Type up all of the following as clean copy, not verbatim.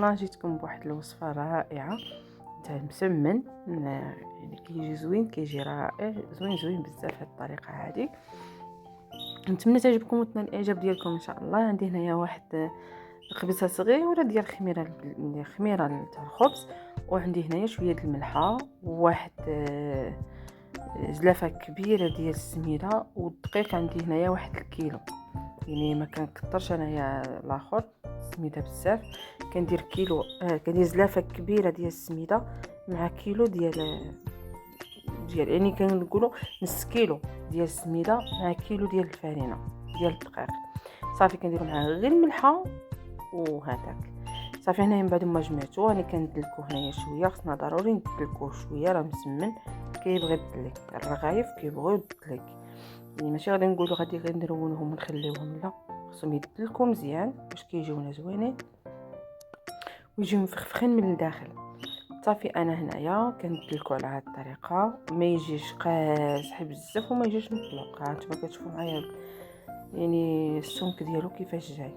الله جيتكم بواحد الوصفه رائعه تاع المسمن. يعني كيجي زوين، كيجي رائع، زوين بزاف هاد الطريقه هذه. نتمنى تعجبكم وتنال الاعجاب ديالكم ان شاء الله. عندي هنايا واحد خبيزه صغيره ديال خميره تاع الخبز، وعندي هنايا شويه د الملحه، وواحد زلافه كبيره ديال السميده، والدقيق عندي هنايا واحد الكيلو. يعني ما كنكثرش انايا الاخر السميده بزاف، كندير كيلو كندير زلافه كبيره ديال السميده مع كيلو ديال يعني كنقولوا نص كيلو ديال السميده مع كيلو ديال الفرينه ديال الدقيق. صافي كنديروا معاه غير الملحه وهذاك. صافي هنايا من بعد ما جمعتو انا كندلكو هنايا شويه، خصنا ضروري ندلكوه شويه، راه مسمن كيبغي يدلك. الرغايف كيبغيو يدلك، يعني ماشي غادي نقولوا غادي غير نرونهم ونخليوهم، لا، خصهم يدلكوا مزيان باش كيجيونا زوينين ويجيو مفخفخين من الداخل. صافي انا هنايا كندلكو على هذه الطريقه، ما يجيش قاصح بزاف وما يجيش مطلق. ها نتوما كتشوفوا معايا يعني السمك ديالو كيفاش جاي.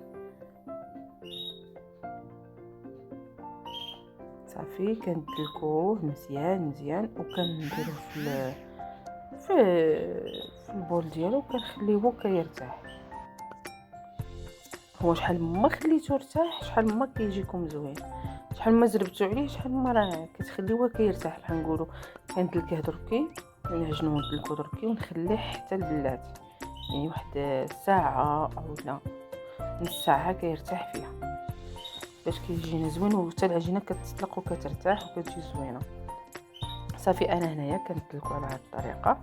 صافي كندلكوه مزيان وكنديروه في البول ديالو، وكنخليوه كيرتاح. هو شحال ما خليتو ارتاح شحال ما كيجيكم زوين، شحال ما زربتو عليه شحال ما راه كتخليوه كيرتاح. بحال نقولوا كندلكيه دركي، نعجنو ندلكو دركي ونخليه حتى البلات، يعني واحد ساعه او لا نص ساعه كيرتاح فيها باش كيجينا زوين، وحتى العجينه كتطلق وكترتاح وكتجي زوينه. صافي انا هنايا كندلكو على هذه الطريقه.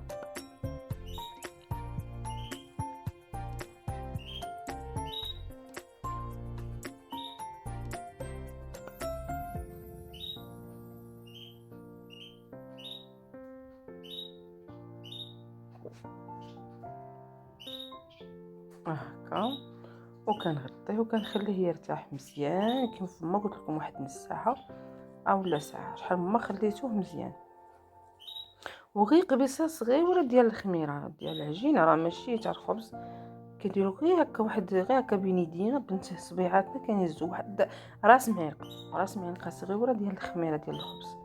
هكا وكنغطيه وكنخليه يرتاح مزيان كيف ما قلت لكم، واحد نص ساعه او لا ساعه، شحال ما خليتوه مزيان. وغير قبيصه صغيره ديال الخميره ديال العجينه، راه ماشي تاع الخبز، كنديرو غير هكا واحد غير هكا بين يدينا بنت صبيعاتنا، كنهزو واحد راس معلقه صغيره ديال الخميره ديال الخبز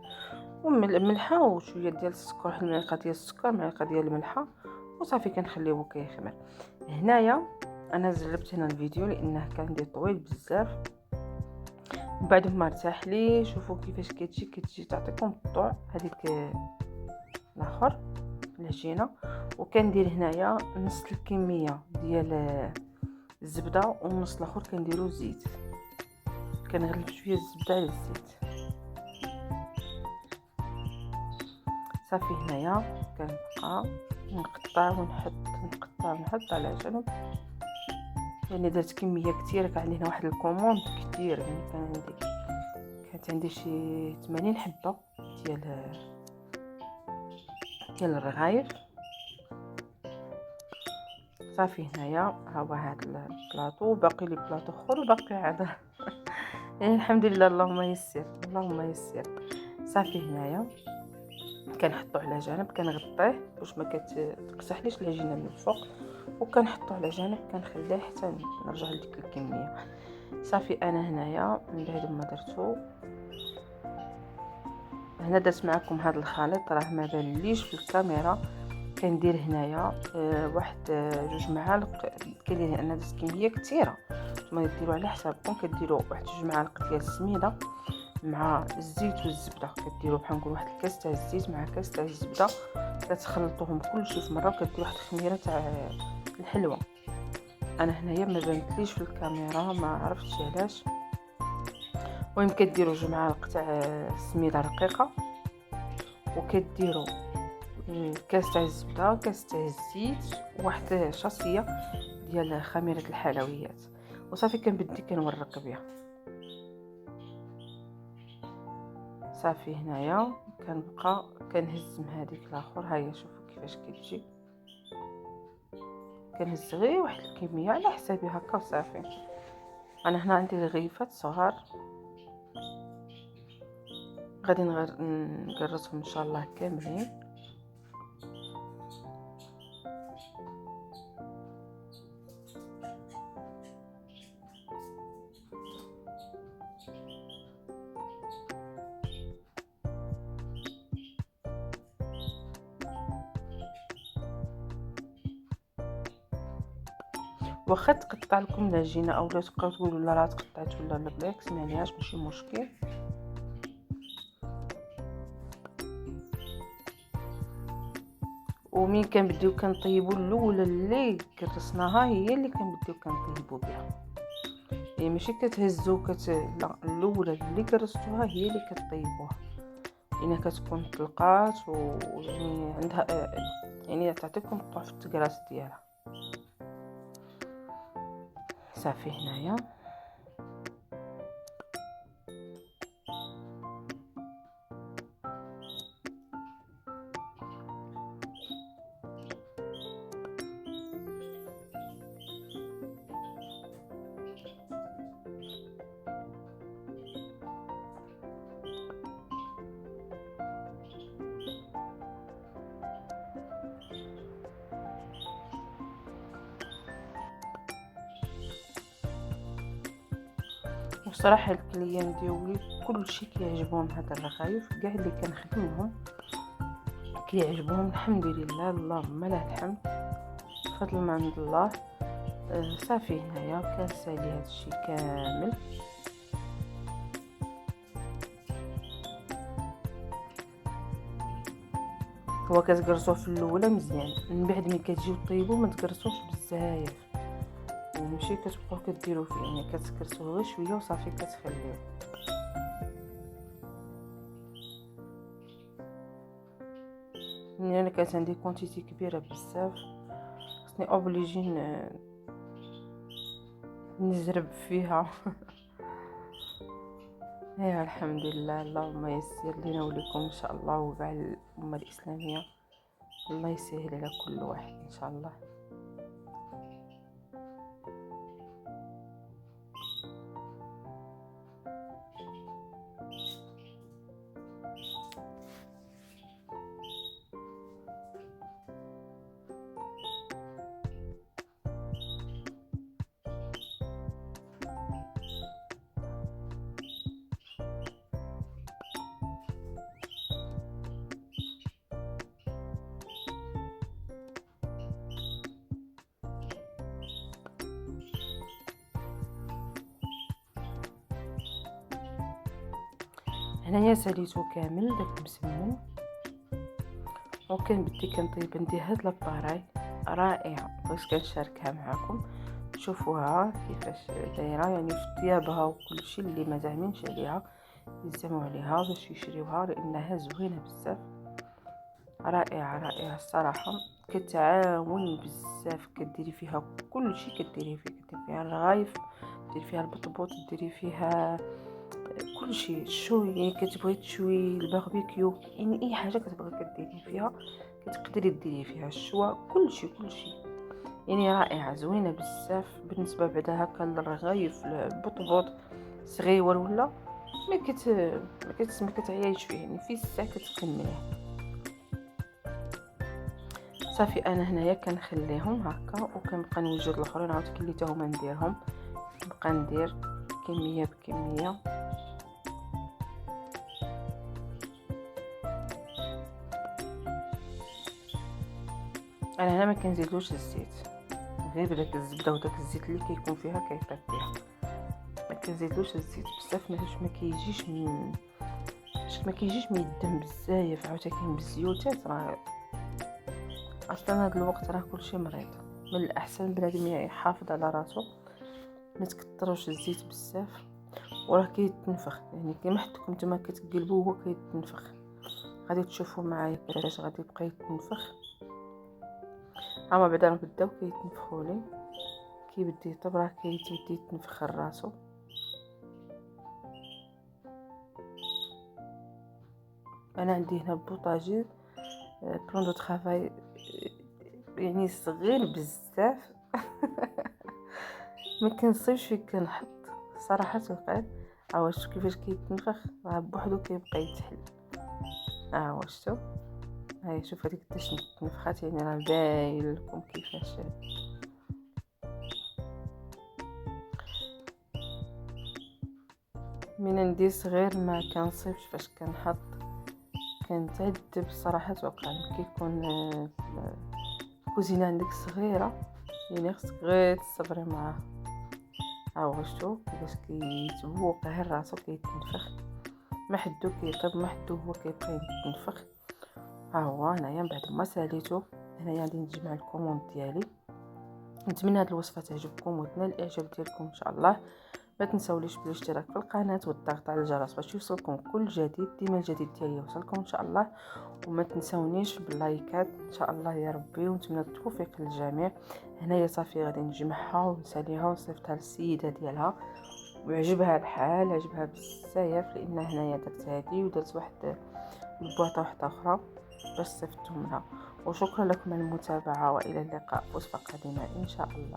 وملحه وشويه ديال السكر، واحد المعلقه ديال السكر، معلقه ديال الملحه، وصافي كنخليوه كيخمر. هنايا انا زربت هنا الفيديو لانه كان دي طويل بزاف. بعد ما ارتاح لي شوفوا كيفاش كتجي تعطيكم الطوع هذيك الاخر العجينه. وكندير هنايا نص الكميه ديال الزبده ونص الاخر كنديرو زيت، كنغلب شويه الزبده على الزيت. صافي هنايا كنبقى نقطع ونحط على جنب. يعني درت كميه كثيره، كان عندنا واحد الكوموند كثير، يعني كانت عندي شي 80 حبه ديال الرغايف. صافي هنايا ها هو هذا البلاطو، باقي لي بلاطو اخر وباقي عاد يعني الحمد لله، اللهم يسر. صافي هنايا كنحطو على جنب، كنغطيه باش ما كتقسحليش العجينه من الفوق، وكنحطو على جنب كنخليه حتى نرجع لديك الكميه. صافي انا هنايا من بعد ما درتو هنا درت معكم هذا الخليط، راه ما بانليش في الكاميرا. كندير هنايا واحد 2 معالق، كاين انا درت كميه كثيره، نتوما ديروا على حسابكم. كديروا واحد 2 معالق ديال السميده مع الزيت والزبده، كديروا بحال نقول واحد الكاس تاع الزيت مع كاس تاع الزبده، كتخلطوهم كلشي في مره، وكديروا واحد الخميره تاع الحلوه. انا هنايا ما بانتليش في الكاميرا، ما عرفتش علاش. المهم كديروا 2 معالق تاع السميده رقيقه، وكديروا كاس تاع الزبده، كاس تاع الزيت، وواحد شاصيه ديال خميره الحلويات، وصافي كنبدي كنورق بها. صافي هنايا كنبقى كنهز من هذيك الاخر. هيا شوفوا كيفاش كتجي، كنهز غير واحد الكميه على حسابي هكا وصافي. انا هنا عندي رغيفات صغار، غادي نقرصهم ان شاء الله كاملين. واخا تقطع لكم العجينه او لا تبقاو تقولوا لا راه تقطعت ولا لا بالعكس ما عليهاش ماشي مشكل. ومين كنبديو كنطيبوا الاولى اللي كرسناها هي اللي كنبديو كنطيبوا بها، يعني ماشي كتهزو لا، الاولى اللي كرستوها هي اللي كطيبوها، يعني كتكون طلقات ويعني عندها يعني تعطيكم الطعم في التكراس ديالها. صافي هنايا وصراحه الكليان ديالي كلشي كيعجبهم هذا الرغايف، كاع اللي كنخدمهم كيعجبهم الحمد لله، اللهم لا الحمد، فضل من عند الله. صافي هنايا كنسالي هادشي كامل. هو كتقرصوه في الاولى مزيان، من بعد ملي كتجيو طيبوه ما تقرصوش بزاف، يعني ماشي كتبقاو كديروا فيه، يعني كتكرسوه غير شويه وصافي كتخليوه. يعني انا كانت عندي كونتيتي كبيره بزاف، خصني اوبليجي نجرب فيها. يا الحمد لله، اللهم يسر لنا ولكم ان شاء الله، وكاع الامه الاسلاميه الله يسهل على كل واحد ان شاء الله. هنايا ساليتو كامل داك المسمن، وكنبدي كنطيب عندي هاد لاباراي رائعه باش كنشاركها معكم، شوفوها كيفاش دايره، يعني في طيابها وكل شيء. اللي ما زعمينش عليها يزعموا عليها باش يشريوها لانها زوينه بزاف، رائعه رائعه الصراحه. كتعاون بزاف، كديري فيها كل شيء، كديري فيها الرغايف، ديري فيها البطبوط، ديري فيها كل شيء شوي، يعني كتبغي تشوي الباربيكيو، يعني اي حاجه كتبغي كديري فيها كتقدري ديري فيها الشوا، كل شيء يعني رائعه زوينه بزاف. بالنسبه بعدا هكا للرغايف البطبوط صغيور ولا ما كتعياش فيه، يعني في الساعه كتكمليه. صافي انا هنايا كنخليهم هكا وكنبقى نوجد الاخرين عاود كليتهم نديرهم، نبقى ندير كميه بكميه. انا هنا ما كنزيدلوش الزيت، غير بداك الزبده وداك الزيت اللي كيكون فيها كيطيب فيها، ما كنزيدلوش الزيت بزاف باش ما كيجيش ميدم بزاف. عاوتاني بالزيوتات راه اصلا هذا الوقت راه كلشي مريض، من الاحسن بنادم يحافظ على راسو، ما تكثروش الزيت بزاف، وراه كيتنفخ، يعني كما حدكم نتوما كتقلبوه هو كيتنفخ، غادي تشوفوا معايا كيفاش غادي يبقى يتنفخ. اما بعدا بداو كيتنفخوا لي، كيبدا يطيب راه كيبدا يتنفخ راسو. انا عندي هنا البوطاجي بلون دو طرافاي يعني صغير بزاف. ما كنصيبش فيه كنحط صراحه وقال واش كيفاش كيتنفخ راه بوحدو كيبقى يتحل. واش شتو هاي شوف هذيك قداش تنفخات، يعني راه باين لكم كيفاش. من عندي صغير ما كنصيبش فاش كنحط، كنتعذب صراحه وقال كيكون الكوزينه عندك صغيره يعني خصك غير تصبري معاه. ها هو شتو كيفاش كيتبوق غير راسو كيتنفخ، ما حدو كيطيب ما حدو هو كيبقى يتنفخ. ها هو هنايا من بعد ما ساليتو، هنايا غادي نجمع الكوموند ديالي. نتمنى هاد الوصفه تعجبكم وتنال الاعجاب ديالكم ان شاء الله. ما تنساوليش بالاشتراك في القناه والضغط على الجرس باش يوصلكم كل جديد، ديما الجديد ديالي يوصلكم ان شاء الله. وما تنساونيش باللايكات ان شاء الله يا ربي، ونتمنى التوفيق للجميع. هنايا صافي غادي نجمعها ونساليها ونصيفطها للسيده ديالها، وعجبها الحال، عجبها بزاف، لان هنايا درت هادي ودرت واحد البواطه واحده اخرى باش صيفطتهم لها. وشكرا لكم على المتابعه، والى اللقاء في وصفه قادمه ان شاء الله.